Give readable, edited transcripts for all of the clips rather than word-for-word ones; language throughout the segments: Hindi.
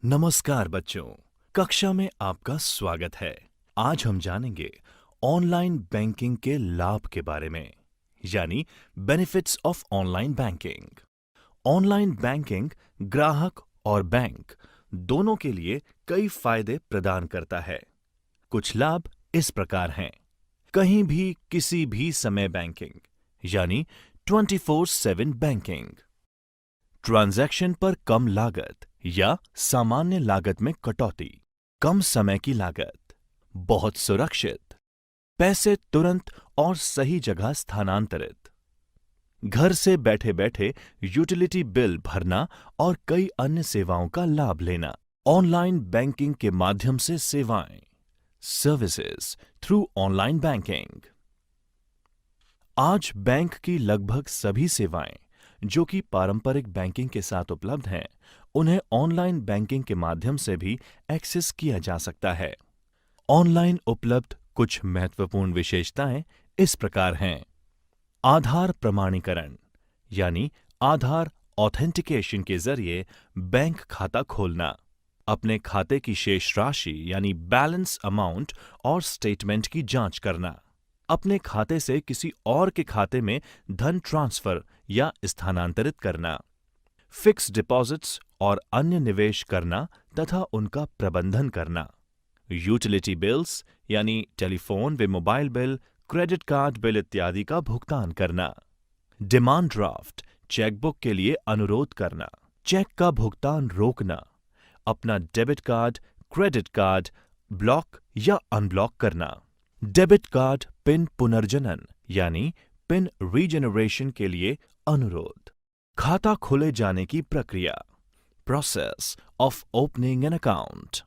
नमस्कार बच्चों, कक्षा में आपका स्वागत है। आज हम जानेंगे ऑनलाइन बैंकिंग के लाभ के बारे में, यानी benefits of online banking. Online banking ग्राहक और बैंक दोनों के लिए कई फायदे प्रदान करता है। कुछ लाभ इस प्रकार हैं। कहीं भी किसी भी समय बैंकिंग, यानी 24/7 बैंकिंग। ट्रांजैक्शन पर कम लागत या सामान्य लागत में कटौती। कम समय की लागत। बहुत सुरक्षित। पैसे तुरंत और सही जगह स्थानांतरित। घर से बैठे बैठे यूटिलिटी बिल भरना और कई अन्य सेवाओं का लाभ लेना। ऑनलाइन बैंकिंग के माध्यम से सेवाएं, सर्विसेज थ्रू ऑनलाइन बैंकिंग। आज बैंक की लगभग सभी सेवाएं जो कि पारंपरिक बैंकिंग के साथ उपलब्ध हैं, उन्हें ऑनलाइन बैंकिंग के माध्यम से भी एक्सेस किया जा सकता है। ऑनलाइन उपलब्ध कुछ महत्वपूर्ण विशेषताएं इस प्रकार हैं। आधार प्रमाणीकरण, यानी आधार ऑथेंटिकेशन के जरिए बैंक खाता खोलना। अपने खाते की शेष राशि यानी बैलेंस अमाउंट और स्टेटमेंट की जांच करना। अपने खाते से किसी और के खाते में धन ट्रांसफर या स्थानांतरित करना। फिक्स डिपॉजिट्स और अन्य निवेश करना तथा उनका प्रबंधन करना। यूटिलिटी बिल्स यानी टेलीफोन व mobile bill, credit card bill इत्यादि का भुगतान करना। डिमांड ड्राफ्ट, चेकबुक के लिए अनुरोध करना। चेक का भुगतान रोकना। अपना debit card, credit card block या अनब्लॉक करना। डेबिट कार्ड पिन पुनर्जनन यानी पिन रीजेनरेशन के लिए अनुरोध। खाता खोले जाने की प्रक्रिया, process of opening an account.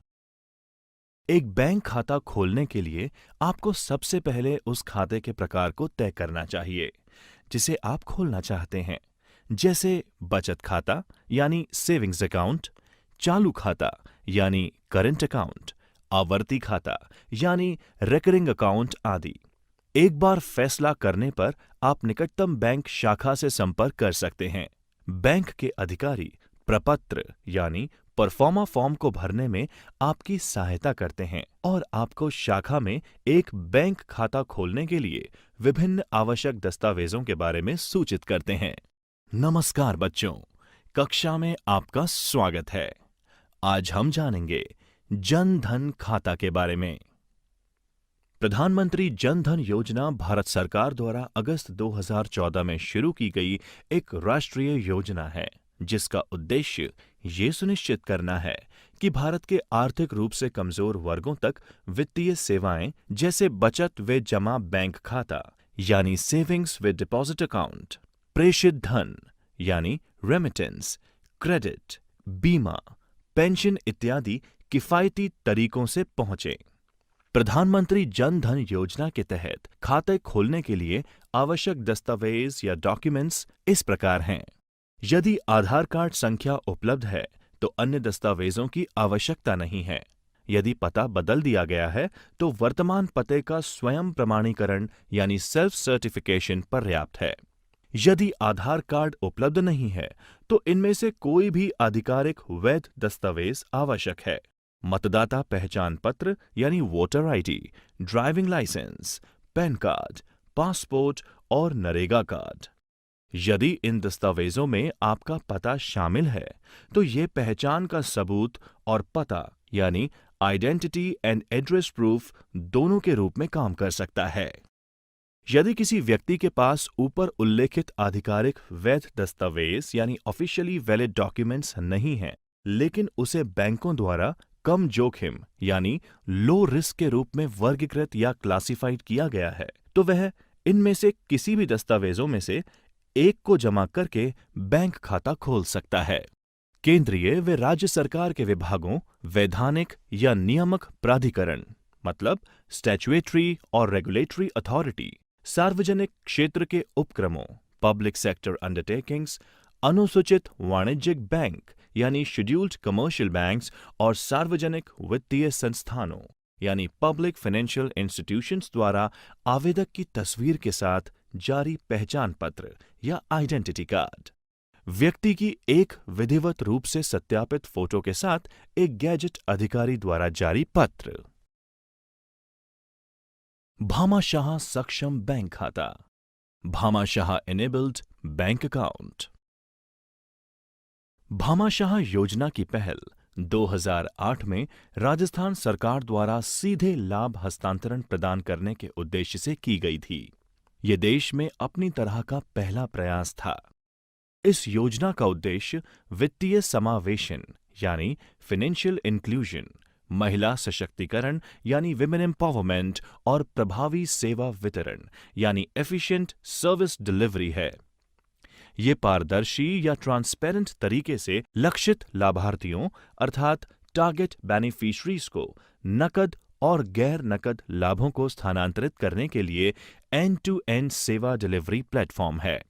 एक बैंक खाता खोलने के लिए आपको सबसे पहले उस खाते के प्रकार को तय करना चाहिए जिसे आप खोलना चाहते हैं, जैसे बचत खाता यानी सेविंग्स अकाउंट, चालू खाता यानी करंट अकाउंट, आवर्ती खाता यानी रिकरिंग अकाउंट आदि। एक बार फैसला करने पर आप निकटतम बैंक शाखा से संपर्क कर सकते हैं। बैंक के अधिकारी प्रपत्र यानी परफॉर्मा फॉर्म को भरने में आपकी सहायता करते हैं और आपको शाखा में एक बैंक खाता खोलने के लिए विभिन्न आवश्यक दस्तावेजों के बारे में सूचित करते हैं। नमस्कार बच्चों, कक्षा में आपका स्वागत है। आज हम जानेंगे जन धन खाता के बारे में। प्रधानमंत्री जन धन योजना भारत सरकार द्वारा अगस्त 2014 में शुरू की गई एक राष्ट्रीय योजना है, जिसका उद्देश्य ये सुनिश्चित करना है कि भारत के आर्थिक रूप से कमजोर वर्गों तक वित्तीय सेवाएं जैसे बचत व जमा बैंक खाता यानी सेविंग्स व डिपॉजिट अकाउंट, प्रेषित धन यानी रेमिटेंस, क्रेडिट, बीमा, पेंशन इत्यादि किफायती तरीकों से पहुंचे। प्रधानमंत्री जन धन योजना के तहत खाते खोलने के लिए आवश्यक दस्तावेज या डॉक्यूमेंट्स इस प्रकार हैं। यदि आधार कार्ड संख्या उपलब्ध है तो अन्य दस्तावेजों की आवश्यकता नहीं है। यदि पता बदल दिया गया है तो वर्तमान पते का स्वयं प्रमाणीकरण यानी सेल्फ सर्टिफिकेशन पर्याप्त है। यदि आधार कार्ड उपलब्ध नहीं है तो इनमें से कोई भी आधिकारिक वैध दस्तावेज आवश्यक है। मतदाता पहचान पत्र यानी voter ID, driving licence, PAN card, passport और नरेगा कार्ड। यदि इन दस्तावेजों में आपका पता शामिल है तो ये पहचान का सबूत और पता यानी आइडेंटिटी एंड एड्रेस प्रूफ दोनों के रूप में काम कर सकता है। यदि किसी व्यक्ति के पास ऊपर उल्लेखित आधिकारिक वैध दस्तावेज यानी ऑफिशियली वैलिड डॉक्यूमेंट्स नहीं हैं, लेकिन उसे बैंकों द्वारा कम जोखिम यानी लो रिस्क के रूप में वर्गीकृत या क्लासिफाइड किया गया है, तो वह इनमें से किसी भी दस्तावेजों में से एक को जमा करके बैंक खाता खोल सकता है। केंद्रीय व राज्य सरकार के विभागों, वैधानिक या नियामक प्राधिकरण मतलब स्टैट्यूटरी और रेगुलेटरी अथॉरिटी, सार्वजनिक क्षेत्र के उपक्रमों, पब्लिक सेक्टर अंडरटेकिंग्स, अनुसूचित वाणिज्यिक बैंक यानी शेड्यूल्ड कमर्शियल बैंक्स और सार्वजनिक वित्तीय संस्थानों यानी पब्लिक फाइनेंशियल इंस्टीट्यूशंस द्वारा आवेदक की तस्वीर के साथ जारी पहचान पत्र या आइडेंटिटी कार्ड। व्यक्ति की एक विधिवत रूप से सत्यापित फोटो के साथ एक गैजेट अधिकारी द्वारा जारी पत्र। भामाशाह सक्षम बैंक खाता, Bhamashah enabled bank account. Bhamashah योजना की पहल 2008 में राजस्थान सरकार द्वारा सीधे लाभ हस्तांतरण प्रदान करने के उद्देश्य से की गई थी। ये देश में अपनी तरह का पहला प्रयास था। इस योजना का उद्देश्य वित्तीय समावेशन यानी फाइनेंशियल इंक्लूजन, महिला सशक्तिकरण यानी विमेन एम्पावरमेंट और प्रभावी सेवा वितरण यानी एफिशिएंट सर्विस डिलीवरी है। ये पारदर्शी या ट्रांसपेरेंट तरीके से लक्षित लाभार्थियों अर्थात टारगेट बेनिफिशरीज को नकद और गैर नकद लाभों को स्थानांतरित करने के लिए एंड टू एंड सेवा डिलीवरी प्लेटफॉर्म है।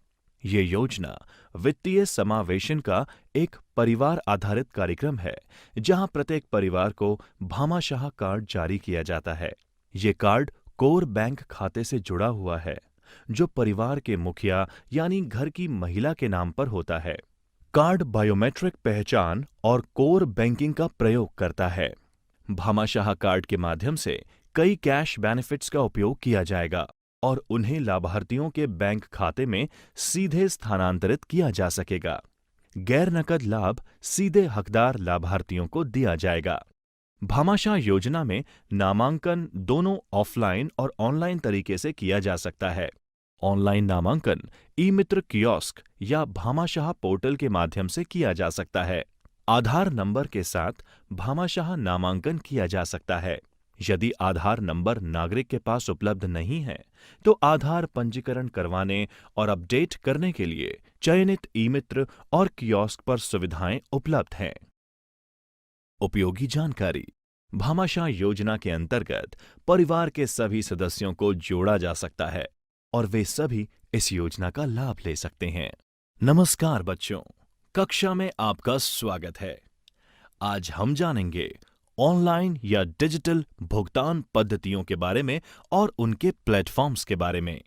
ये योजना वित्तीय समावेशन का एक परिवार आधारित कार्यक्रम है, जहां प्रत्येक परिवार को भामाशाह कार्ड जारी किया जाता है। ये कार्ड कोर बैंक खाते से जुड़ा हुआ है, जो परिवार के मुखिया यानी घर की महिला के नाम पर होता है। कार्ड बायोमेट्रिक पहचान और कोर बैंकिंग का प्रयोग करता है। भामाशाह कार्ड के माध्यम से कई कैश बेनिफिट्स का उपयोग किया जाएगा और उन्हें लाभार्थियों के बैंक खाते में सीधे स्थानांतरित किया जा सकेगा। गैर नकद लाभ सीधे हकदार लाभार्थियों को दिया जाएगा। भामाशाह योजना में नामांकन दोनों ऑफलाइन और ऑनलाइन तरीके से किया जा सकता है। ऑनलाइन नामांकन ई मित्र कियोस्क या भामाशाह पोर्टल के माध्यम से किया जा सकता है। आधार नंबर के साथ भामाशाह नामांकन किया जा सकता है। यदि आधार नंबर नागरिक के पास उपलब्ध नहीं है, तो आधार पंजीकरण करवाने और अपडेट करने के लिए चयनित ई मित्र और कियोस्क पर सुविधाएं उपलब्ध हैं। उपयोगी जानकारी। भामाशाह योजना के अंतर्गत परिवार के सभी सदस्यों को जोड़ा जा सकता है और वे सभी इस योजना का लाभ ले सकते हैं। नमस्कार बच्चों, कक्षा में आपका स्वागत है। आज हम जानेंगे ऑनलाइन या डिजिटल भुगतान पद्धतियों के बारे में और उनके प्लेटफॉर्म्स के बारे में।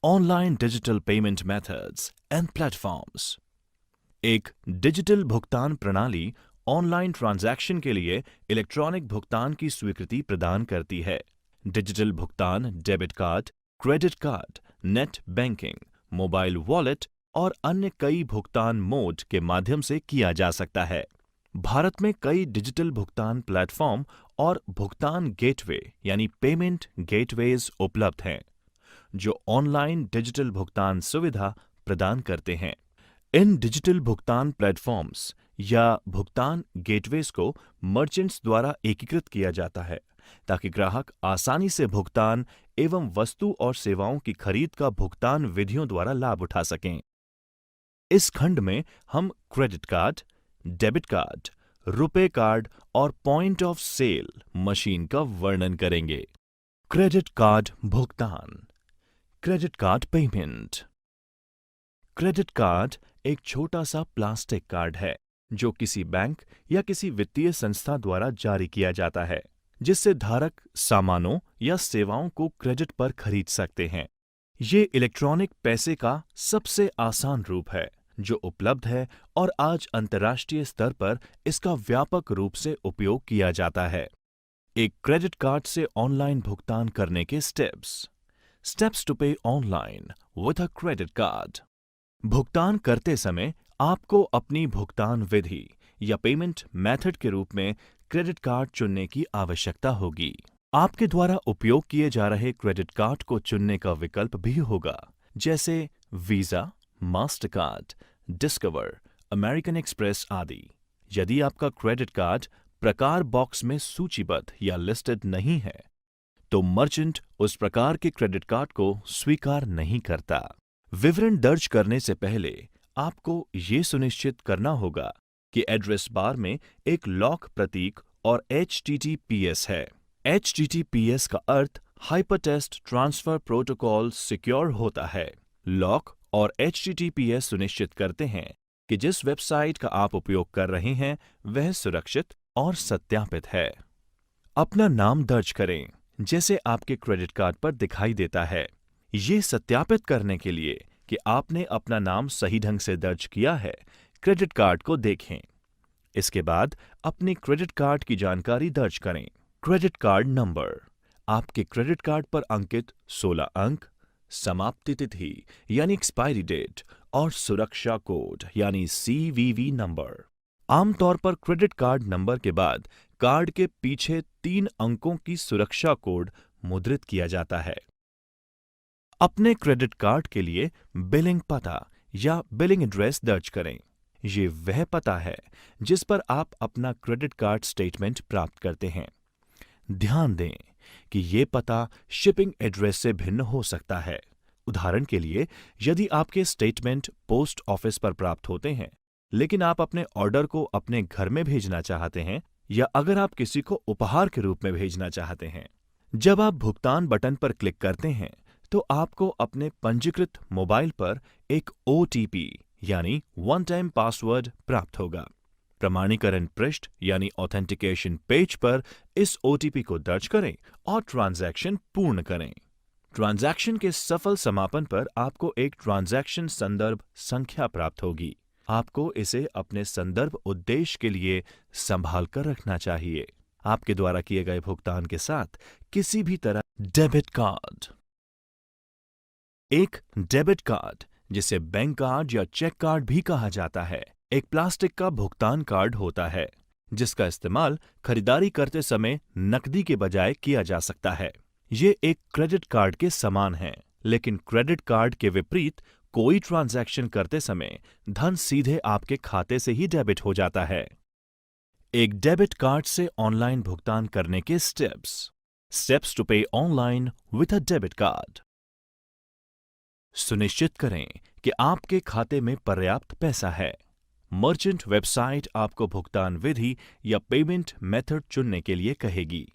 Online digital payment methods and platforms. एक डिजिटल भुगतान प्रणाली ऑनलाइन ट्रांजैक्शन के लिए इलेक्ट्रॉनिक भुगतान की स्वीकृति प्रदान करती है। डिजिटल भुगतान debit card, credit card, net banking, mobile wallet और अन्य कई भुगतान मोड के माध्यम से किया जा सकता है। भारत में कई डिजिटल भुगतान प्लेटफॉर्म और भुगतान गेटवे यानी पेमेंट गेटवेज उपलब्ध हैं, जो ऑनलाइन डिजिटल भुगतान सुविधा प्रदान करते हैं। इन डिजिटल भुगतान प्लेटफॉर्म्स या भुगतान गेटवेज को मर्चेंट्स द्वारा एकीकृत किया जाता है, ताकि ग्राहक आसानी से भुगतान एवं वस्तु और सेवाओं की खरीद का भुगतान विधियों द्वारा लाभ उठा सकें। इस खंड में हम credit card, debit card, RuPay card और पॉइंट ऑफ सेल मशीन का वर्णन करेंगे। क्रेडिट कार्ड भुगतान। Credit card payment. Credit card एक छोटा सा प्लास्टिक कार्ड है, जो किसी बैंक या किसी वित्तीय संस्था द्वारा जारी किया जाता है, जिससे धारक सामानों या सेवाओं को क्रेडिट पर खरीद सकते हैं। ये इलेक्ट्रॉनिक पैसे का सबसे आसान रूप है जो उपलब्ध है और आज अंतर्राष्ट्रीय स्तर पर इसका व्यापक रूप से उपयोग किया जाता है। एक क्रेडिट कार्ड से ऑनलाइन भुगतान करने के स्टेप्स टू पे online with a credit card. भुगतान करते समय आपको अपनी भुगतान विधि या पेमेंट मेथड के रूप में क्रेडिट कार्ड चुनने की आवश्यकता होगी। आपके द्वारा उपयोग किए जा रहे क्रेडिट कार्ड को चुनने का विकल्प भी होगा, जैसे visa, Mastercard, discover, American express आदि। यदि आपका क्रेडिट कार्ड प्रकार बॉक्स में सूचीबद्ध या लिस्टेड नहीं है, तो मर्चेंट उस प्रकार के क्रेडिट कार्ड को स्वीकार नहीं करता। विवरण दर्ज करने से पहले आपको ये सुनिश्चित करना होगा कि एड्रेस बार में एक लॉक प्रतीक और HTTPS है। HTTPS का अर्थ हाइपरटेक्स्ट ट्रांसफर प्रोटोकॉल सिक्योर होता है। लॉक और HTTPS सुनिश्चित करते हैं कि जिस वेबसाइट का आप उपयोग कर रहे हैं वह सुरक्षित और सत्यापित है। अपना नाम दर्ज करें, जैसे आपके क्रेडिट कार्ड पर दिखाई देता है। ये सत्यापित करने के लिए कि आपने अपना नाम सही ढंग से दर्ज किया है, क्रेडिट कार्ड को देखें। इसके बाद अपनी क्रेडिट कार्ड की जानकारी दर्ज करें। क्रेडिट कार्ड नंबर, आपके क्रेडिट कार्ड पर अंकित 16 अंक, समाप्ति तिथि यानी एक्सपायरी डेट और सुरक्षा कोड यानी CVV नंबर। आमतौर पर क्रेडिट कार्ड नंबर के बाद कार्ड के पीछे 3 अंकों की सुरक्षा कोड मुद्रित किया जाता है। अपने क्रेडिट कार्ड के लिए बिलिंग पता या बिलिंग एड्रेस दर्ज करें। ये वह पता है जिस पर आप अपना क्रेडिट कार्ड स्टेटमेंट प्राप्त करते हैं। ध्यान दें कि ये पता शिपिंग एड्रेस से भिन्न हो सकता है। उदाहरण के लिए, यदि आपके स्टेटमेंट पोस्ट ऑफिस पर प्राप्त होते हैं, लेकिन आप अपने ऑर्डर को अपने घर में भेजना चाहते हैं, या अगर आप किसी को उपहार के रूप में भेजना चाहते हैं। जब आप भुगतान बटन पर क्लिक करते हैं, तो आपको अपने पंजीकृत मोबाइल पर एक OTP यानी वन टाइम पासवर्ड प्राप्त होगा। प्रमाणीकरण पृष्ठ यानी ऑथेंटिकेशन पेज पर इस OTP को दर्ज करें और ट्रांजैक्शन पूर्ण करें। ट्रांजैक्शन के सफल समापन पर आपको एक ट्रांजैक्शन संदर्भ संख्या प्राप्त होगी। आपको इसे अपने संदर्भ उद्देश्य के लिए संभाल कर रखना चाहिए। आपके द्वारा किए गए भुगतान के साथ किसी भी तरह डेबिट कार्ड। एक डेबिट कार्ड, जिसे बैंक कार्ड या चेक कार्ड भी कहा जाता है, एक प्लास्टिक का भुगतान कार्ड होता है जिसका इस्तेमाल खरीदारी करते समय नकदी के बजाय किया जा सकता है। ये एक क्रेडिट कार्ड के समान है, लेकिन क्रेडिट कार्ड के विपरीत कोई ट्रांजैक्शन करते समय धन सीधे आपके खाते से ही डेबिट हो जाता है। एक डेबिट कार्ड से ऑनलाइन भुगतान करने के स्टेप्स टू पे online with a debit card. सुनिश्चित करें कि आपके खाते में पर्याप्त पैसा है। मर्चेंट वेबसाइट आपको भुगतान विधि या पेमेंट मेथड चुनने के लिए कहेगी।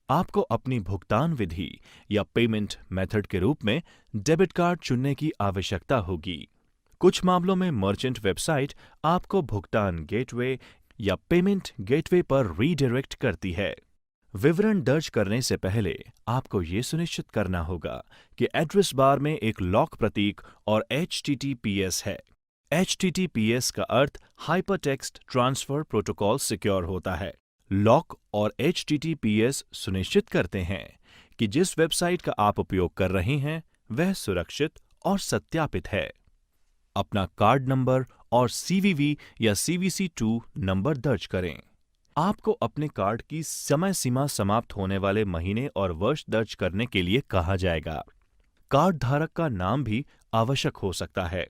आपको अपनी भुगतान विधि या पेमेंट मेथड के रूप में डेबिट कार्ड चुनने की आवश्यकता होगी। कुछ मामलों में मर्चेंट वेबसाइट आपको भुगतान गेटवे या पेमेंट गेटवे पर रीडायरेक्ट करती है। विवरण दर्ज करने से पहले आपको ये सुनिश्चित करना होगा कि एड्रेस बार में एक लॉक प्रतीक और HTTPS है। HTTPS का अर्थ हाइपरटेक्स्ट ट्रांसफर प्रोटोकॉल सिक्योर होता है। लॉक और HTTPS सुनिश्चित करते हैं कि जिस वेबसाइट का आप उपयोग कर रहे हैं वह सुरक्षित और सत्यापित है। अपना कार्ड नंबर और CVV या CVC2 नंबर दर्ज करें। आपको अपने कार्ड की समय सीमा समाप्त होने वाले महीने और वर्ष दर्ज करने के लिए कहा जाएगा। कार्ड धारक का नाम भी आवश्यक हो सकता है।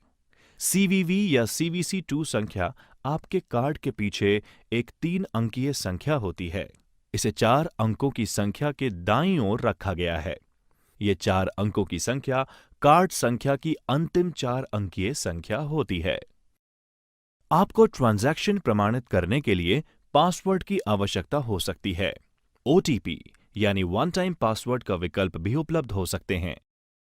CVV या CVC2 संख्या आपके कार्ड के पीछे एक 3 अंकीय संख्या होती है। इसे 4 अंकों की संख्या के दाईं ओर रखा गया है। ये 4 अंकों की संख्या कार्ड संख्या की अंतिम 4 अंकीय संख्या होती है। आपको ट्रांजैक्शन प्रमाणित करने के लिए पासवर्ड की आवश्यकता हो सकती है। OTP यानी वन टाइम पासवर्ड का विकल्प भी उपलब्ध हो सकते हैं।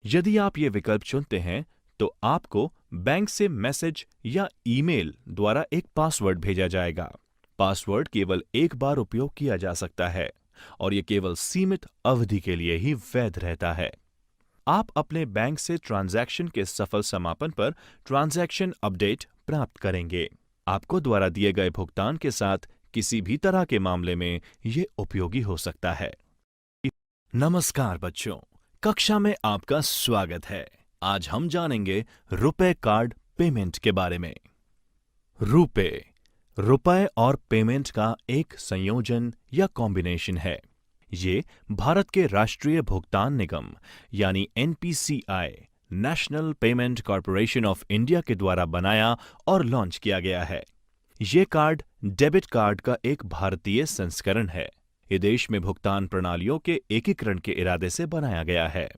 यदि आप ये विकल्प चुनते हैं तो आपको बैंक से मैसेज या ईमेल द्वारा एक पासवर्ड भेजा जाएगा। पासवर्ड केवल एक बार उपयोग किया जा सकता है और ये केवल सीमित अवधि के लिए ही वैध रहता है। आप अपने बैंक से ट्रांजैक्शन के सफल समापन पर ट्रांजैक्शन अपडेट प्राप्त करेंगे। आपको द्वारा दिए गए भुगतान के साथ किसी भी तरह के मामले में ये उपयोगी हो सकता है। नमस्कार बच्चों, कक्षा में आपका स्वागत है। आज हम जानेंगे रुपए कार्ड पेमेंट के बारे में। रुपए और पेमेंट का एक संयोजन या कॉम्बिनेशन है। ये भारत के राष्ट्रीय भुगतान निगम यानी NPCI national payment corporation of India के द्वारा बनाया और लॉन्च किया गया है। ये कार्ड डेबिट कार्ड का एक भारतीय संस्करण है। ये देश में भुगतान प्रणालियों के एकीकरण के इरादे से बनाया गया है।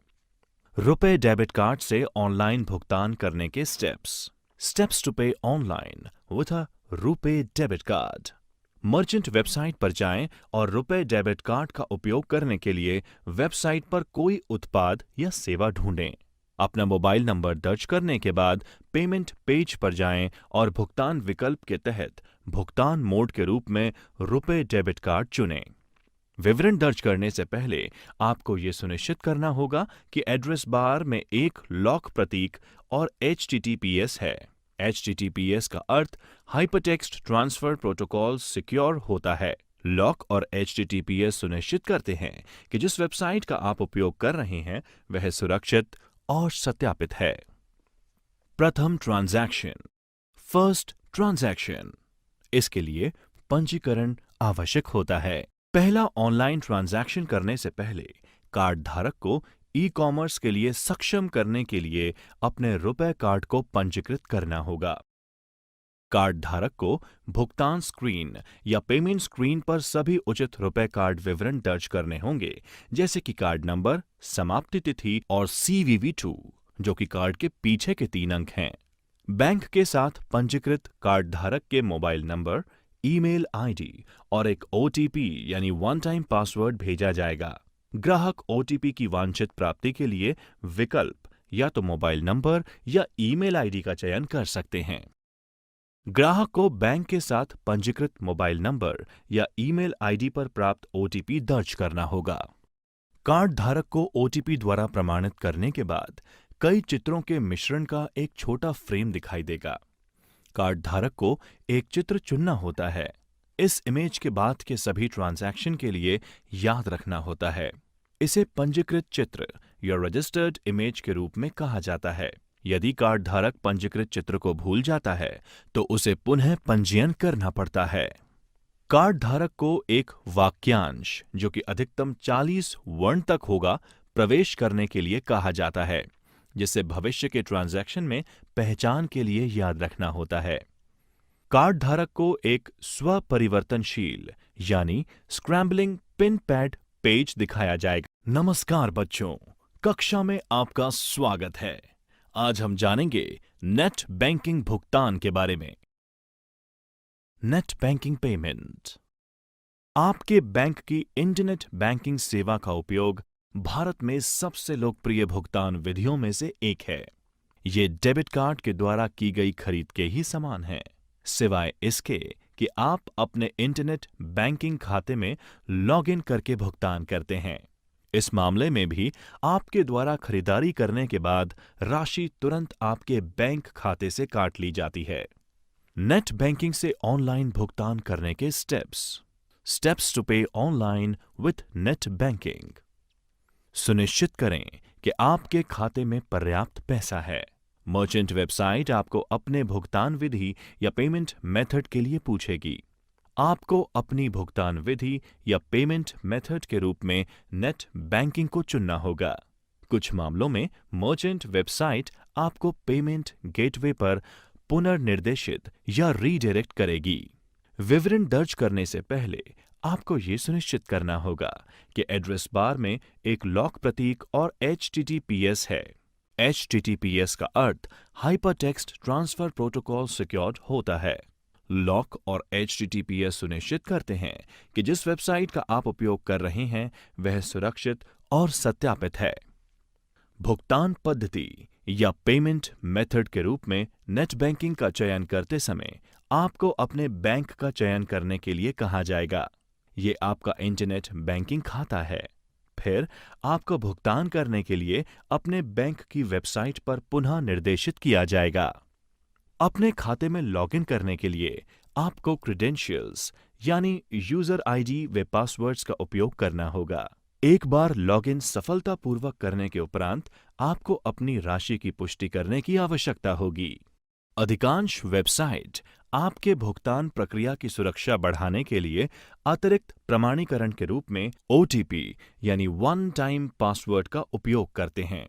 रुपए डेबिट कार्ड से ऑनलाइन भुगतान करने के स्टेप्स टू पे online with a RuPay debit card. Merchant website पर जाएं और रुपए डेबिट कार्ड का उपयोग करने के लिए वेबसाइट पर कोई उत्पाद या सेवा ढूंढें। अपना मोबाइल नंबर दर्ज करने के बाद पेमेंट पेज पर जाएं और भुगतान विकल्प के तहत भुगतान मोड के रूप में रुपए डेबिट कार्ड चुनें। विवरण दर्ज करने से पहले आपको ये सुनिश्चित करना होगा कि एड्रेस बार में एक लॉक प्रतीक और HTTPS है। HTTPS का अर्थ हाइपरटेक्स्ट ट्रांसफर प्रोटोकॉल सिक्योर होता है। लॉक और HTTPS सुनिश्चित करते हैं कि जिस वेबसाइट का आप उपयोग कर रहे हैं वह सुरक्षित और सत्यापित है। प्रथम ट्रांजैक्शन, फर्स्ट ट्रांजैक्शन। इसके लिए पंजीकरण आवश्यक होता है। पहला ऑनलाइन ट्रांजैक्शन करने से पहले कार्ड धारक को ई-कॉमर्स के लिए सक्षम करने के लिए अपने रुपए कार्ड को पंजीकृत करना होगा। कार्ड धारक को भुगतान स्क्रीन या पेमेंट स्क्रीन पर सभी उचित रुपए कार्ड विवरण दर्ज करने होंगे, जैसे कि कार्ड नंबर, समाप्ति तिथि और CVV2, जो कि कार्ड के पीछे के 3 अंक हैं। बैंक के साथ पंजीकृत कार्ड धारक के मोबाइल नंबर, ईमेल आईडी और एक OTP यानी वन टाइम पासवर्ड भेजा जाएगा। ग्राहक OTP की वांछित प्राप्ति के लिए विकल्प या तो मोबाइल नंबर या ईमेल आईडी का चयन कर सकते हैं। ग्राहक को बैंक के साथ पंजीकृत मोबाइल नंबर या ईमेल आईडी पर प्राप्त OTP दर्ज करना होगा। कार्ड धारक को OTP द्वारा प्रमाणित करने के बाद कई चित्रों के मिश्रण का एक छोटा फ्रेम दिखाई देगा। कार्ड धारक को एक चित्र चुनना होता है। इस इमेज के बाद के सभी ट्रांजैक्शन के लिए याद रखना होता है। इसे पंजीकृत चित्र या रजिस्टर्ड इमेज के रूप में कहा जाता है। यदि कार्ड धारक पंजीकृत चित्र को भूल जाता है तो उसे पुनः पंजीयन करना पड़ता है। कार्ड धारक को एक वाक्यांश, जो कि अधिकतम 40 वर्ण तक होगा, प्रवेश करने के लिए कहा जाता है, जिसे भविष्य के ट्रांजैक्शन में पहचान के लिए याद रखना होता है। कार्ड धारक को एक स्वपरिवर्तनशील यानी स्क्रैम्बलिंग पिन पैड पेज दिखाया जाएगा। नमस्कार बच्चों, कक्षा में आपका स्वागत है। आज हम जानेंगे नेट बैंकिंग भुगतान के बारे में। नेट बैंकिंग पेमेंट आपके बैंक की इंटरनेट बैंकिंग सेवा का उपयोग भारत में सबसे लोकप्रिय भुगतान विधियों में से एक है। ये डेबिट कार्ड के द्वारा की गई खरीद के ही समान है, सिवाय इसके कि आप अपने इंटरनेट बैंकिंग खाते में लॉगिन करके भुगतान करते हैं। इस मामले में भी आपके द्वारा खरीदारी करने के बाद राशि तुरंत आपके बैंक खाते से काट ली जाती है। नेट बैंकिंग से ऑनलाइन भुगतान करने के स्टेप्स टू पे ऑनलाइन विथ नेट बैंकिंग। सुनिश्चित करें कि आपके खाते में पर्याप्त पैसा है। मर्चेंट वेबसाइट आपको अपने भुगतान विधि या पेमेंट मेथड के लिए पूछेगी। आपको अपनी भुगतान विधि या पेमेंट मेथड के रूप में नेट बैंकिंग को चुनना होगा। कुछ मामलों में मर्चेंट वेबसाइट आपको पेमेंट गेटवे पर पुनर्निर्देशित या रीडायरेक्ट करेगी। विवरण दर्ज करने से पहले आपको ये सुनिश्चित करना होगा कि एड्रेस बार में एक लॉक प्रतीक और HTTPS है। HTTPS का अर्थ हाइपरटेक्स्ट ट्रांसफर प्रोटोकॉल सिक्योर्ड होता है। लॉक और HTTPS सुनिश्चित करते हैं कि जिस वेबसाइट का आप उपयोग कर रहे हैं वह सुरक्षित और सत्यापित है। भुगतान पद्धति या पेमेंट मेथड के रूप में नेट बैंकिंग का चयन करते समय आपको अपने बैंक का चयन करने के लिए कहा जाएगा। ये आपका इंटरनेट बैंकिंग खाता है। फिर आपको भुगतान करने के लिए अपने बैंक की वेबसाइट पर पुनः निर्देशित किया जाएगा। अपने खाते में लॉगिन करने के लिए आपको क्रेडेंशियल्स यानी यूजर आईडी व पासवर्ड्स का उपयोग करना होगा। एक बार लॉगिन सफलतापूर्वक करने के उपरांत आपको अपनी राशि की पुष्टि करने की आवश्यकता होगी। अधिकांश वेबसाइट आपके भुगतान प्रक्रिया की सुरक्षा बढ़ाने के लिए अतिरिक्त प्रमाणीकरण के रूप में OTP यानी वन टाइम पासवर्ड का उपयोग करते हैं।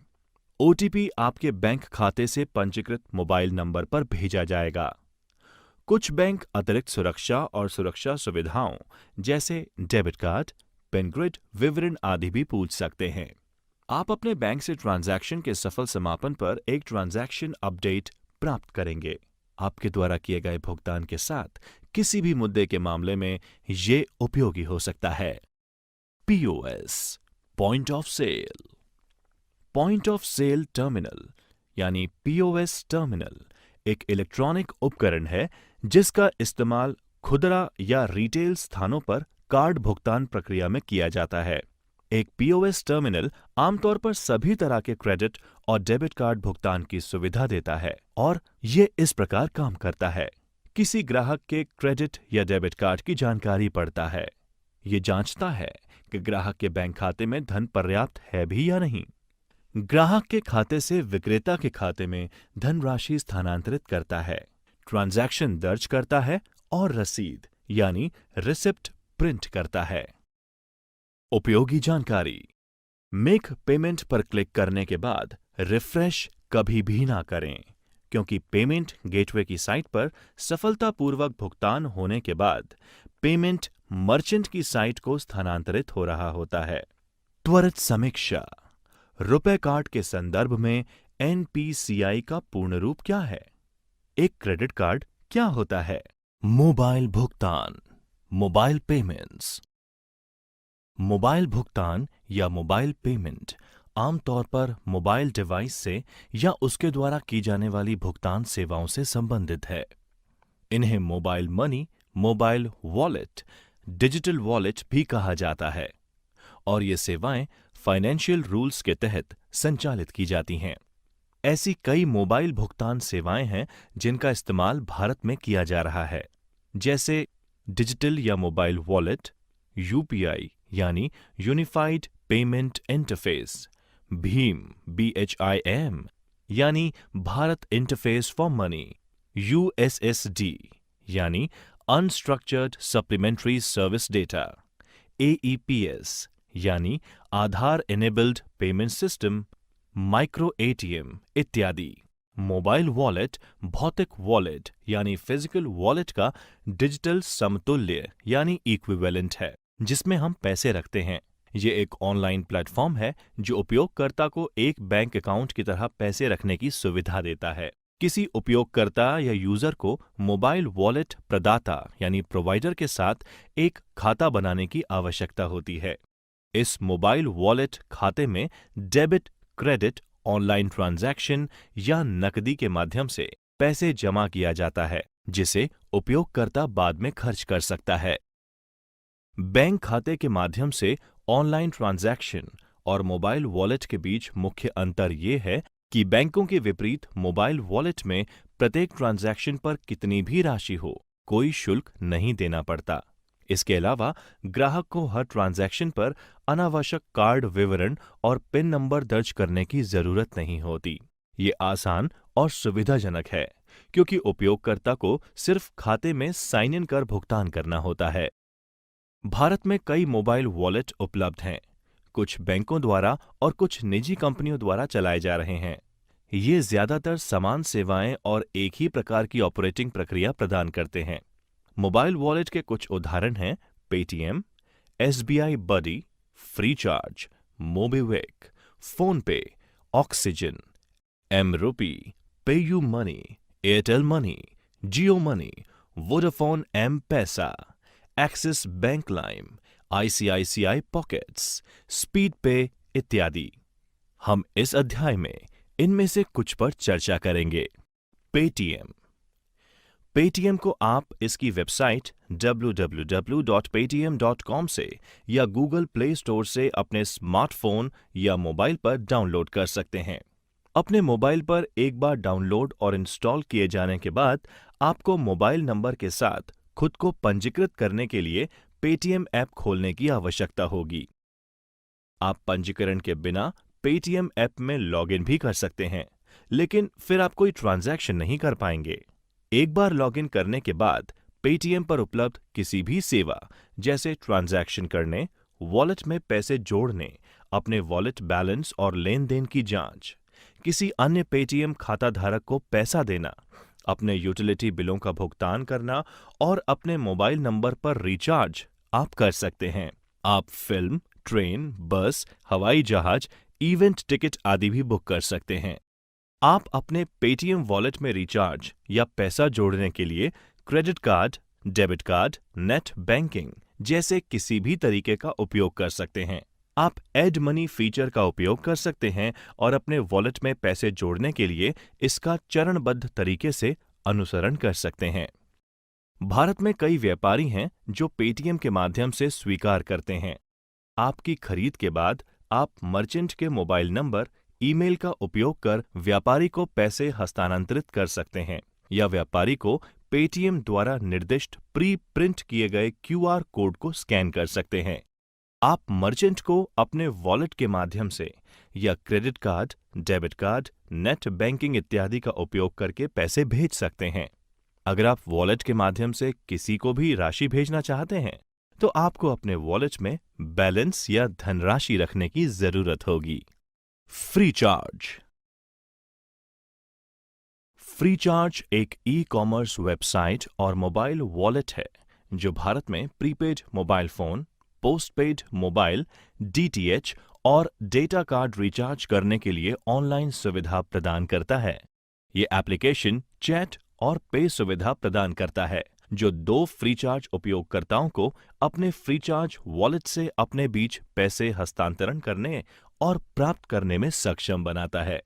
OTP आपके बैंक खाते से पंजीकृत मोबाइल नंबर पर भेजा जाएगा। कुछ बैंक अतिरिक्त सुरक्षा और सुरक्षा सुविधाओं जैसे डेबिट कार्ड, पिन ग्रिड विवरण आदि भी पूछ सकते हैं। आप अपने बैंक से ट्रांजैक्शन के सफल समापन पर एक ट्रांजैक्शन अपडेट प्राप्त करेंगे। आपके द्वारा किए गए भुगतान के साथ किसी भी मुद्दे के मामले में ये उपयोगी हो सकता है। POS point of sale. Point of sale terminal यानी POS टर्मिनल एक इलेक्ट्रॉनिक उपकरण है जिसका इस्तेमाल खुदरा या रिटेल स्थानों पर कार्ड भुगतान प्रक्रिया में किया जाता है। एक पीओएस टर्मिनल आमतौर पर सभी तरह के क्रेडिट और डेबिट कार्ड भुगतान की सुविधा देता है और ये इस प्रकार काम करता है। किसी ग्राहक के क्रेडिट या डेबिट कार्ड की जानकारी पढ़ता है। ये जांचता है कि ग्राहक के बैंक खाते में धन पर्याप्त है भी या नहीं। ग्राहक के खाते से विक्रेता के खाते में धनराशि स्थानांतरित करता है, ट्रांजैक्शन दर्ज करता है और रसीद यानी रिसिप्ट प्रिंट करता है। उपयोगी जानकारी। मेक पेमेंट पर क्लिक करने के बाद रिफ्रेश कभी भी ना करें, क्योंकि पेमेंट गेटवे की साइट पर सफलतापूर्वक भुगतान होने के बाद पेमेंट मर्चेंट की साइट को स्थानांतरित हो रहा होता है। त्वरित समीक्षा। रुपे कार्ड के संदर्भ में एनपीसीआई का पूर्ण रूप क्या है? एक क्रेडिट कार्ड क्या होता है? मोबाइल भुगतान, मोबाइल पेमेंट्स। मोबाइल भुगतान या मोबाइल पेमेंट आमतौर पर मोबाइल डिवाइस से या उसके द्वारा की जाने वाली भुगतान सेवाओं से संबंधित है। इन्हें mobile money, mobile wallet, digital wallet भी कहा जाता है और ये सेवाएं फाइनेंशियल रूल्स के तहत संचालित की जाती हैं। ऐसी कई मोबाइल भुगतान सेवाएं हैं जिनका इस्तेमाल भारत में किया जा रहा है, जैसे डिजिटल या मोबाइल वॉलेट, यूपीआई यानी यूनिफाइड पेमेंट इंटरफेस, भीम BHIM यानी Bharat interface for money, USSD यानी unstructured supplementary service data, AEPS यानी Aadhaar enabled payment system, micro ATM इत्यादि। मोबाइल वॉलेट भौतिक वॉलेट यानी फिजिकल वॉलेट का डिजिटल समतुल्य यानी इक्विवेलेंट है, जिसमें हम पैसे रखते हैं। ये एक ऑनलाइन प्लेटफॉर्म है जो उपयोगकर्ता को एक बैंक अकाउंट की तरह पैसे रखने की सुविधा देता है। किसी उपयोगकर्ता या यूजर को मोबाइल वॉलेट प्रदाता यानी प्रोवाइडर के साथ एक खाता बनाने की आवश्यकता होती है। इस मोबाइल वॉलेट खाते में डेबिट, क्रेडिट, ऑनलाइन ट्रांजैक्शन या नकदी के माध्यम से पैसे जमा किया जाता है, जिसे उपयोगकर्ता बाद में खर्च कर सकता है। बैंक खाते के माध्यम से ऑनलाइन ट्रांजैक्शन और मोबाइल वॉलेट के बीच मुख्य अंतर ये है कि बैंकों के विपरीत मोबाइल वॉलेट में प्रत्येक ट्रांजैक्शन पर कितनी भी राशि हो, कोई शुल्क नहीं देना पड़ता। इसके अलावा ग्राहक को हर ट्रांजैक्शन पर अनावश्यक कार्ड विवरण और पिन नंबर दर्ज करने की जरूरत नहीं होती। ये आसान और सुविधाजनक है, क्योंकि उपयोगकर्ता को सिर्फ खाते में साइन इन कर भुगतान करना होता है। भारत में कई मोबाइल वॉलेट उपलब्ध हैं, कुछ बैंकों द्वारा और कुछ निजी कंपनियों द्वारा चलाए जा रहे हैं। ये ज्यादातर समान सेवाएं और एक ही प्रकार की ऑपरेटिंग प्रक्रिया प्रदान करते हैं। मोबाइल वॉलेट के कुछ उदाहरण हैं Paytm, SBI buddy, Freecharge, MobiKwik, PhonePe, Oxygen, M-Rupee, PayU money, Airtel money, Jio money, Vodafone M-Pesa, Axis bank Lime, ICICI pockets, speed pay इत्यादि। हम इस अध्याय में इनमें से कुछ पर चर्चा करेंगे। पेटीएम। पेटीएम को आप इसकी वेबसाइट www.paytm.com से या गूगल प्ले स्टोर से अपने स्मार्टफोन या मोबाइल पर डाउनलोड कर सकते हैं। अपने मोबाइल पर एक बार डाउनलोड और इंस्टॉल किए जाने के बाद आपको मोबाइल नंबर के साथ खुद को पंजीकृत करने के लिए पेटीएम ऐप खोलने की आवश्यकता होगी। आप पंजीकरण के बिना पेटीएम ऐप में लॉगिन भी कर सकते हैं, लेकिन फिर आप कोई ट्रांजैक्शन नहीं कर पाएंगे। एक बार लॉगिन करने के बाद पेटीएम पर उपलब्ध किसी भी सेवा जैसे ट्रांजैक्शन करने, वॉलेट में पैसे जोड़ने, अपने वॉलेट बैलेंस और लेन देन की जांच, किसी अन्य पेटीएम खाता धारक को पैसा देना, अपने यूटिलिटी बिलों का भुगतान करना और अपने मोबाइल नंबर पर रिचार्ज आप कर सकते हैं। आप फिल्म, ट्रेन, बस, हवाई जहाज, इवेंट टिकट आदि भी बुक कर सकते हैं। आप अपने पेटीएम वॉलेट में रिचार्ज या पैसा जोड़ने के लिए credit card, debit card, net banking जैसे किसी भी तरीके का उपयोग कर सकते हैं। आप ऐड मनी फीचर का उपयोग कर सकते हैं और अपने वॉलेट में पैसे जोड़ने के लिए इसका चरणबद्ध तरीके से अनुसरण कर सकते हैं। भारत में कई व्यापारी हैं जो पेटीएम के माध्यम से स्वीकार करते हैं। आपकी खरीद के बाद आप मर्चेंट के मोबाइल नंबर, ईमेल का उपयोग कर व्यापारी को पैसे हस्तांतरित कर सकते हैं या व्यापारी को पेटीएम द्वारा निर्दिष्ट प्री प्रिंट किए गए क्यूआर कोड को स्कैन कर सकते हैं। आप मर्चेंट को अपने वॉलेट के माध्यम से या credit card, debit card, net banking इत्यादि का उपयोग करके पैसे भेज सकते हैं। अगर आप वॉलेट के माध्यम से किसी को भी राशि भेजना चाहते हैं, तो आपको अपने वॉलेट में बैलेंस या धनराशि रखने की जरूरत होगी। फ्रीचार्ज। फ्रीचार्ज एक ई कॉमर्स वेबसाइट और मोबाइल वॉलेट है जो भारत में prepaid mobile phone, postpaid mobile, DTH और डेटा कार्ड रिचार्ज करने के लिए ऑनलाइन सुविधा प्रदान करता है। ये एप्लीकेशन चैट और पे सुविधा प्रदान करता है जो 2 फ्रीचार्ज उपयोगकर्ताओं को अपने फ्रीचार्ज वॉलेट से अपने बीच पैसे हस्तांतरण करने और प्राप्त करने में सक्षम बनाता है।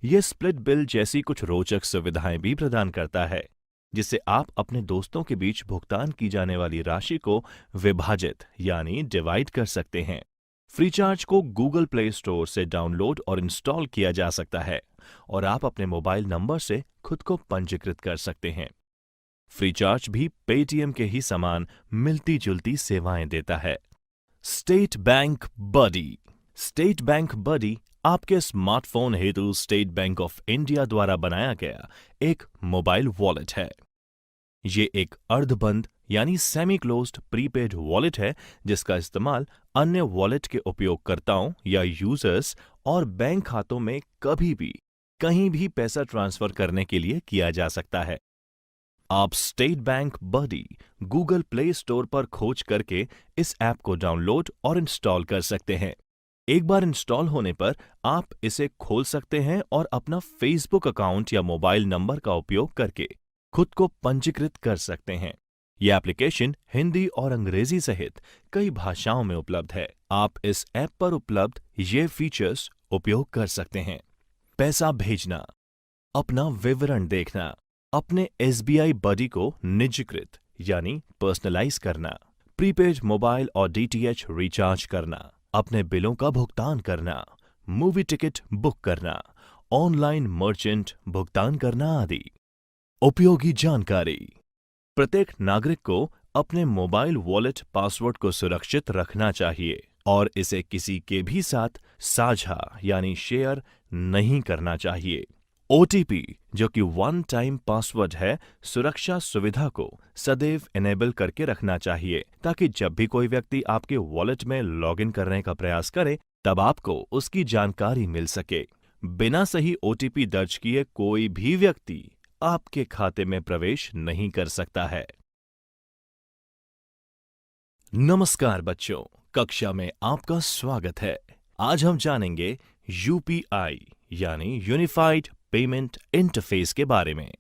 यह स्प्लिट बिल जैसी कुछ रोचक सुविधाएं भी प्रदान करता है, जिससे आप अपने दोस्तों के बीच भुगतान की जाने वाली राशि को विभाजित यानी डिवाइड कर सकते हैं। फ्रीचार्ज को गूगल प्ले स्टोर से डाउनलोड और इंस्टॉल किया जा सकता है और आप अपने मोबाइल नंबर से खुद को पंजीकृत कर सकते हैं। फ्रीचार्ज भी पेटीएम के ही समान मिलती-जुलती सेवाएं देता है। स्टेट बैंक बडी। स्टेट बैंक बडी आपके स्मार्टफोन हेतु स्टेट बैंक ऑफ इंडिया द्वारा बनाया गया एक मोबाइल वॉलेट है। ये एक अर्धबंद यानी सेमी क्लोज्ड प्रीपेड वॉलेट है जिसका इस्तेमाल अन्य वॉलेट के उपयोगकर्ताओं या यूजर्स और बैंक खातों में कभी भी कहीं भी पैसा ट्रांसफर करने के लिए किया जा सकता है। आप स्टेट बैंक बडी गूगल प्ले स्टोर पर खोज करके इस ऐप को डाउनलोड और इंस्टॉल कर सकते हैं। एक बार इंस्टॉल होने पर आप इसे खोल सकते हैं और अपना फेसबुक अकाउंट या मोबाइल नंबर का उपयोग करके खुद को पंजीकृत कर सकते हैं। यह एप्लीकेशन हिंदी और अंग्रेजी सहित कई भाषाओं में उपलब्ध है। आप इस ऐप पर उपलब्ध ये फीचर्स उपयोग कर सकते हैं। पैसा भेजना, अपना विवरण देखना, अपने एसबीआई बडी को निजीकृत यानी पर्सनलाइज करना, प्रीपेड मोबाइल और डीटीएच रिचार्ज करना, अपने बिलों का भुगतान करना, मूवी टिकट बुक करना, ऑनलाइन मर्चेंट भुगतान करना आदि। उपयोगी जानकारी। प्रत्येक नागरिक को अपने मोबाइल वॉलेट पासवर्ड को सुरक्षित रखना चाहिए और इसे किसी के भी साथ साझा यानी शेयर नहीं करना चाहिए। ओटीपी जो कि वन टाइम पासवर्ड है, सुरक्षा सुविधा को सदैव इनेबल करके रखना चाहिए ताकि जब भी कोई व्यक्ति आपके वॉलेट में लॉगिन करने का प्रयास करे तब आपको उसकी जानकारी मिल सके। बिना सही ओटीपी दर्ज किए कोई भी व्यक्ति आपके खाते में प्रवेश नहीं कर सकता है। नमस्कार बच्चों, कक्षा में आपका स्वागत है। आज हम जानेंगे यूपीआई यानी यूनिफाइड पेमेंट इंटरफेस के बारे में।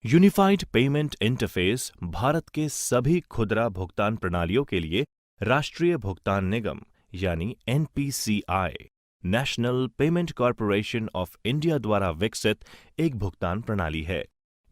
यूनिफाइड पेमेंट इंटरफेस भारत के सभी खुदरा भुगतान प्रणालियों के लिए राष्ट्रीय भुगतान निगम यानी NPCI national payment corporation of India द्वारा विकसित एक भुगतान प्रणाली है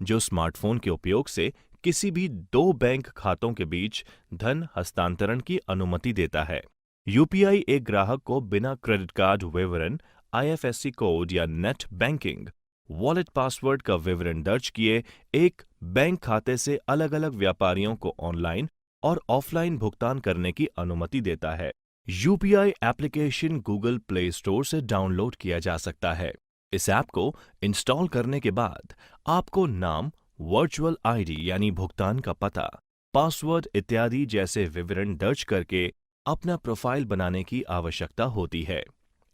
जो स्मार्टफोन के उपयोग से किसी भी 2 बैंक खातों के बीच धन हस्तांतरण की अनुमति देता है। यूपीआई एक ग्राहक को बिना क्रेडिट कार्ड विवरण, आईएफएससी कोड या नेट बैंकिंग, वॉलेट पासवर्ड का विवरण दर्ज किए एक बैंक खाते से अलग-अलग व्यापारियों को ऑनलाइन और ऑफलाइन भुगतान करने की अनुमति देता है। UPI application Google play store से डाउनलोड किया जा सकता है। इस ऐप को इंस्टॉल करने के बाद आपको नाम, वर्चुअल आईडी यानी भुगतान का पता, पासवर्ड इत्यादि जैसे विवरण दर्ज करके अपना प्रोफाइल बनाने की आवश्यकता होती है।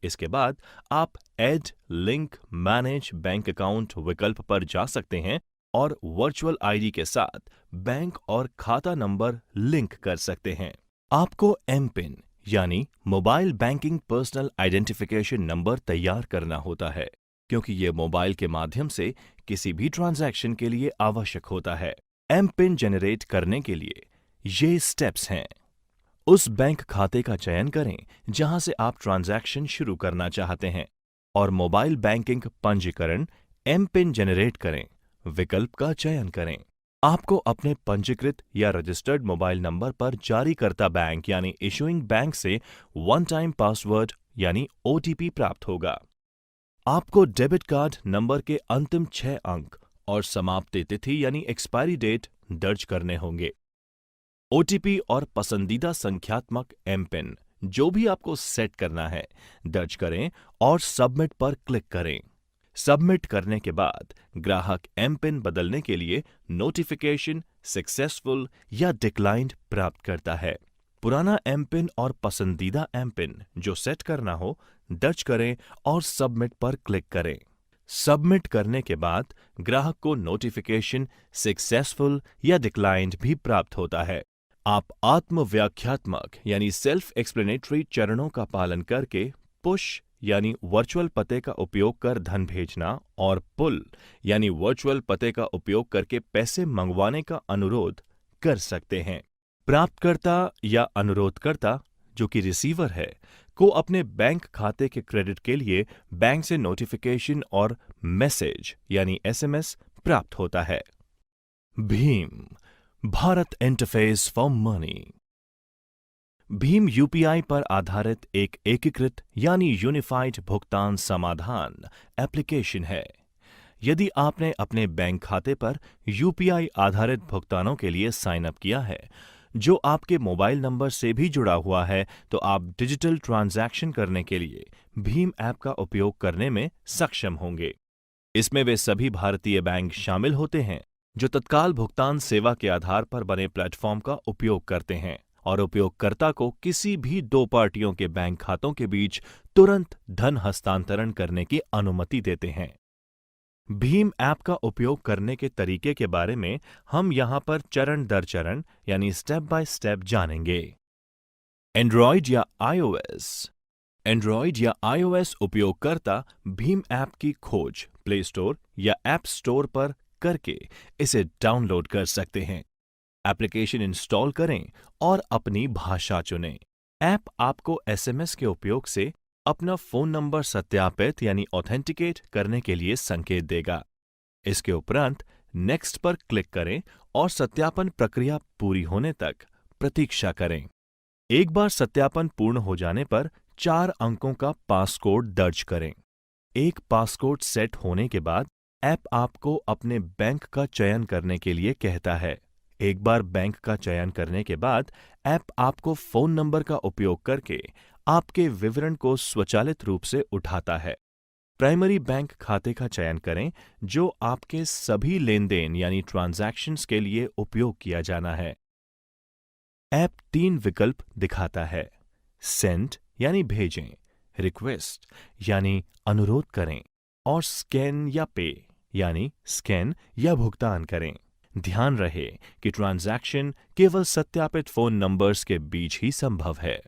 इसके बाद आप add, link, manage bank account विकल्प पर जा सकते हैं और वर्चुअल आईडी के साथ बैंक और खाता नंबर लिंक कर सकते हैं। आपको एमपिन यानी mobile banking personal identification number तैयार करना होता है क्योंकि ये मोबाइल के माध्यम से किसी भी ट्रांजैक्शन के लिए आवश्यक होता है। एमपिन जनरेट करने के लिए ये स्टेप्स हैं। उस बैंक खाते का चयन करें जहां से आप ट्रांजैक्शन शुरू करना चाहते हैं और मोबाइल बैंकिंग पंजीकरण एमपिन जनरेट करें, विकल्प का चयन करें। आपको अपने पंजीकृत या रजिस्टर्ड मोबाइल नंबर पर जारीकर्ता बैंक यानी इशूइंग बैंक से वन टाइम पासवर्ड यानी ओटीपी प्राप्त होगा। आपको डेबिट कार्ड नंबर के अंतिम 6 अंक और समाप्ति तिथि यानी एक्सपायरी डेट दर्ज करने होंगे। ओटीपी और पसंदीदा संख्यात्मक एमपिन जो भी आपको सेट करना है दर्ज करें और सबमिट पर क्लिक करें। सबमिट करने के बाद ग्राहक एमपिन बदलने के लिए नोटिफिकेशन सक्सेसफुल या डिक्लाइंड प्राप्त करता है। पुराना एमपिन और पसंदीदा एमपिन जो सेट करना हो दर्ज करें और सबमिट पर क्लिक करें। सबमिट करने के बाद ग्राहक को नोटिफिकेशन सक्सेसफुल या डिक्लाइंड भी प्राप्त होता है। आप आत्मव्याख्यात्मक यानी सेल्फ एक्सप्लेनेटरी चरणों का पालन करके पुश यानी वर्चुअल पते का उपयोग कर धन भेजना और पुल यानी वर्चुअल पते का उपयोग करके पैसे मंगवाने का अनुरोध कर सकते हैं। प्राप्तकर्ता या अनुरोधकर्ता जो कि रिसीवर है को अपने बैंक खाते के क्रेडिट के लिए बैंक से नोटिफिकेशन और मैसेज यानी एसएमएस प्राप्त होता है। Bhim Bharat interface for money. Bhim UPI पर आधारित एक एकीकृत यानी यूनिफाइड भुगतान समाधान एप्लीकेशन है। यदि आपने अपने बैंक खाते पर यूपीआई आधारित भुगतानों के लिए साइन अप किया है जो आपके मोबाइल नंबर से भी जुड़ा हुआ है, तो आप डिजिटल ट्रांजैक्शन करने के लिए भीम ऐप का उपयोग करने में सक्षम होंगे। इसमें वे सभी भारतीय बैंक शामिल होते हैं जो तत्काल भुगतान सेवा के आधार पर बने प्लेटफॉर्म का उपयोग करते हैं और उपयोगकर्ता को किसी भी दो पार्टियों के बैंक खातों के बीच तुरंत धन हस्तांतरण करने की अनुमति देते हैं। भीम ऐप का उपयोग करने के तरीके के बारे में हम यहां पर चरण दर चरण यानी स्टेप बाय स्टेप जानेंगे। एंड्रॉयड या आईओएस उपयोगकर्ता भीम ऐप की खोज प्ले स्टोर या ऐप स्टोर पर करके इसे डाउनलोड कर सकते हैं। एप्लीकेशन इंस्टॉल करें और अपनी भाषा चुनें। ऐप आपको एसएमएस के उपयोग से अपना फोन नंबर सत्यापित यानी ऑथेंटिकेट करने के लिए संकेत देगा। इसके उपरांत नेक्स्ट पर क्लिक करें और सत्यापन प्रक्रिया पूरी होने तक प्रतीक्षा करें। एक बार सत्यापन पूर्ण हो जाने पर 4 अंकों का पासकोड दर्ज करें। एक पासकोड सेट होने के बाद ऐप आपको अपने बैंक का चयन करने के लिए कहता है। एक बार बैंक का चयन करने के बाद ऐप आपको फोन नंबर का उपयोग करके आपके विवरण को स्वचालित रूप से उठाता है। प्राइमरी बैंक खाते का चयन करें जो आपके सभी लेन देन यानी ट्रांजैक्शंस के लिए उपयोग किया जाना है। ऐप 3 विकल्प दिखाता है। सेंड यानी भेजें, रिक्वेस्ट यानी अनुरोध करें और स्कैन या पे यानी स्कैन या भुगतान करें। ध्यान रहे कि ट्रांजैक्शन केवल सत्यापित फोन नंबर्स के बीच ही संभव है।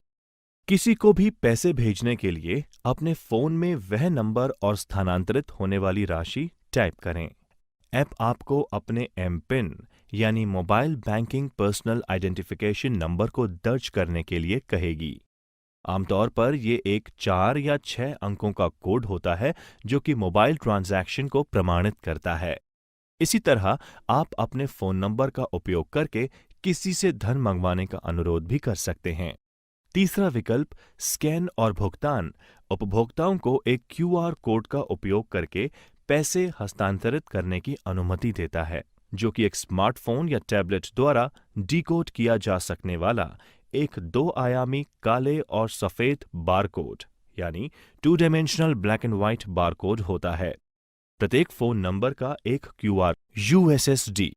किसी को भी पैसे भेजने के लिए अपने फोन में वह नंबर और स्थानांतरित होने वाली राशि टाइप करें। ऐप आपको अपने एमपिन यानी mobile banking personal identification number को दर्ज करने के लिए कहेगी। आमतौर पर ये एक 4 या 6 अंकों का कोड होता है जो कि मोबाइल ट्रांजैक्शन को प्रमाणित करता है। इसी तरह आप अपने फोन नंबर का उपयोग करके किसी से धन मंगवाने का अनुरोध भी कर सकते हैं। तीसरा विकल्प स्कैन और भुगतान उपभोक्ताओं को एक क्यूआर कोड का उपयोग करके पैसे हस्तांतरित करने की अनुमति देता है, जो कि एक स्मार्टफोन या टैबलेट द्वारा डिकोड किया जा सकने वाला एक 2 आयामी काले और सफेद बारकोड यानी 2 dimensional black and white barcode होता है। प्रत्येक फोन नंबर का एक क्यूआर यूएसएसडी।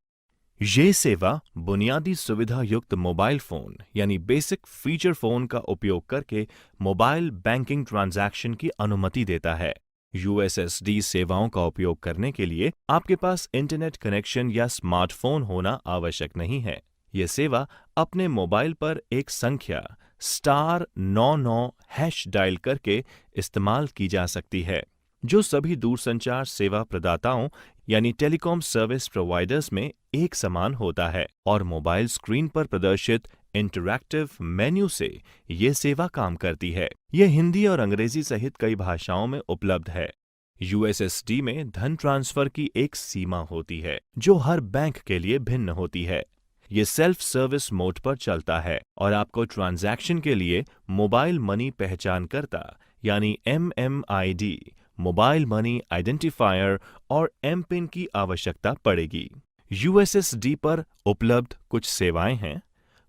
ये सेवा बुनियादी सुविधा युक्त मोबाइल फोन यानी बेसिक फीचर फोन का उपयोग करके मोबाइल बैंकिंग ट्रांजैक्शन की अनुमति देता है। यूएसएसडी सेवाओं का उपयोग करने के लिए आपके पास इंटरनेट कनेक्शन या स्मार्टफोन होना आवश्यक नहीं है। यह सेवा अपने मोबाइल पर एक संख्या *99# डायल करके इस्तेमाल की जा सकती है, जो सभी दूरसंचार सेवा प्रदाताओं यानी टेलीकॉम सर्विस प्रोवाइडर्स में एक समान होता है और मोबाइल स्क्रीन पर प्रदर्शित इंटरैक्टिव मेन्यू से ये सेवा काम करती है। यह हिंदी और अंग्रेजी सहित कई भाषाओं में उपलब्ध है। यूएसएसडी में धन ट्रांसफर की एक सीमा होती है जो हर बैंक के लिए भिन्न होती है। ये सेल्फ सर्विस मोड पर चलता है और आपको ट्रांजैक्शन के लिए मोबाइल मनी पहचानकर्ता यानी MMID, मोबाइल मनी आइडेंटिफायर और एमपिन की आवश्यकता पड़ेगी। यूएसएसडी पर उपलब्ध कुछ सेवाएं हैं: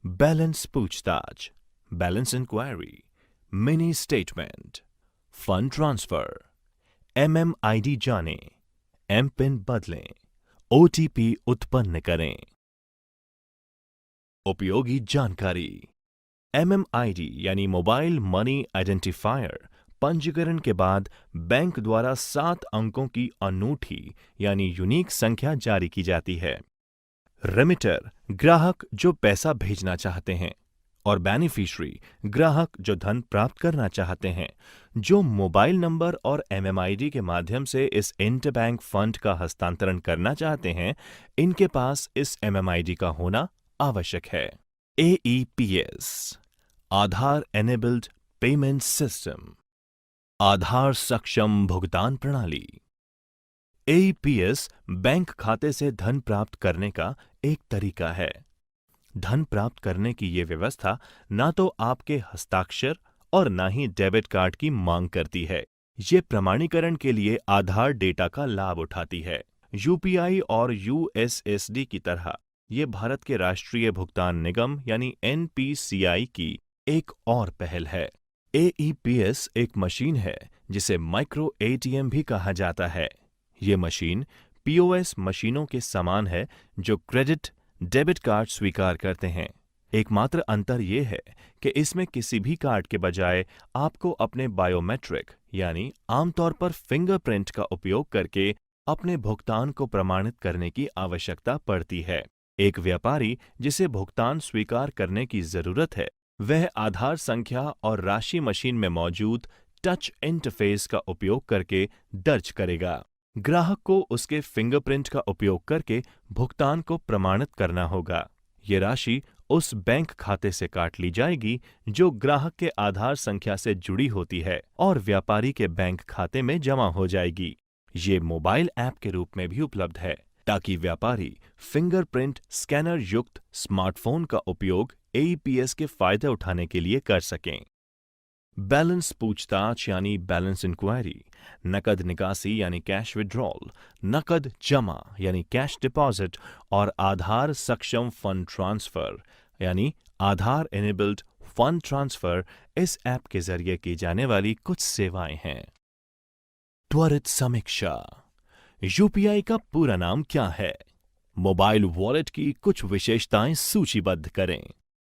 बैलेंस पूछताछ, balance enquiry, mini statement, fund transfer, MMID जानें, एमपिन बदलें, OTP उत्पन्न करें। उपयोगी जानकारी: MMID यानी मोबाइल मनी आइडेंटिफायर पंजीकरण के बाद बैंक द्वारा 7 अंकों की अनूठी यानी यूनिक संख्या जारी की जाती है। रेमिटर ग्राहक जो पैसा भेजना चाहते हैं और बेनिफिशियरी ग्राहक जो धन प्राप्त करना चाहते हैं, जो मोबाइल नंबर और MMID के माध्यम से इस इंटरबैंक फंड का हस्तांतरण करना चाहते हैं, इनके पास इस MMID का होना आवश्यक है। AEPS आधार एनेबल्ड पेमेंट सिस्टम, आधार सक्षम भुगतान प्रणाली। AEPS बैंक खाते से धन प्राप्त करने का एक तरीका है। धन प्राप्त करने की ये व्यवस्था ना तो आपके हस्ताक्षर और ना ही डेबिट कार्ड की मांग करती है। ये प्रमाणीकरण के लिए आधार डेटा का लाभ उठाती है। UPI और USSD की तरह ये भारत के राष्ट्रीय भुगतान निगम यानी NPCI की एक और पहल है। AEPS एक मशीन है जिसे माइक्रो ATM भी कहा जाता है। ये मशीन POS मशीनों के समान है जो क्रेडिट डेबिट कार्ड स्वीकार करते हैं। एकमात्र अंतर यह है कि इसमें किसी भी कार्ड के बजाय आपको अपने बायोमेट्रिक यानी आमतौर पर फिंगरप्रिंट का उपयोग करके अपने भुगतान को प्रमाणित करने की आवश्यकता पड़ती है। एक व्यापारी जिसे भुगतान स्वीकार करने की जरूरत है, वह आधार संख्या और राशि मशीन में मौजूद टच इंटरफेस का उपयोग करके दर्ज करेगा। ग्राहक को उसके फिंगरप्रिंट का उपयोग करके भुगतान को प्रमाणित करना होगा। ये राशि उस बैंक खाते से काट ली जाएगी जो ग्राहक के आधार संख्या से जुड़ी होती है और व्यापारी के बैंक खाते में जमा हो जाएगी। ये मोबाइल ऐप के रूप में भी उपलब्ध है ताकि व्यापारी फिंगरप्रिंट स्कैनर युक्त स्मार्टफोन का उपयोग AEPS के फायदे उठाने के लिए कर सकें। बैलेंस पूछताछ यानी बैलेंस इंक्वायरी, नकद निकासी यानी कैश विड्रॉल, नकद जमा यानी कैश डिपॉजिट और आधार सक्षम फंड ट्रांसफर यानी आधार एनेबल्ड फंड ट्रांसफर इस ऐप के जरिए की जाने वाली कुछ सेवाएं हैं। त्वरित समीक्षा: UPI का पूरा नाम क्या है? मोबाइल वॉलेट की कुछ विशेषताएं सूचीबद्ध करें।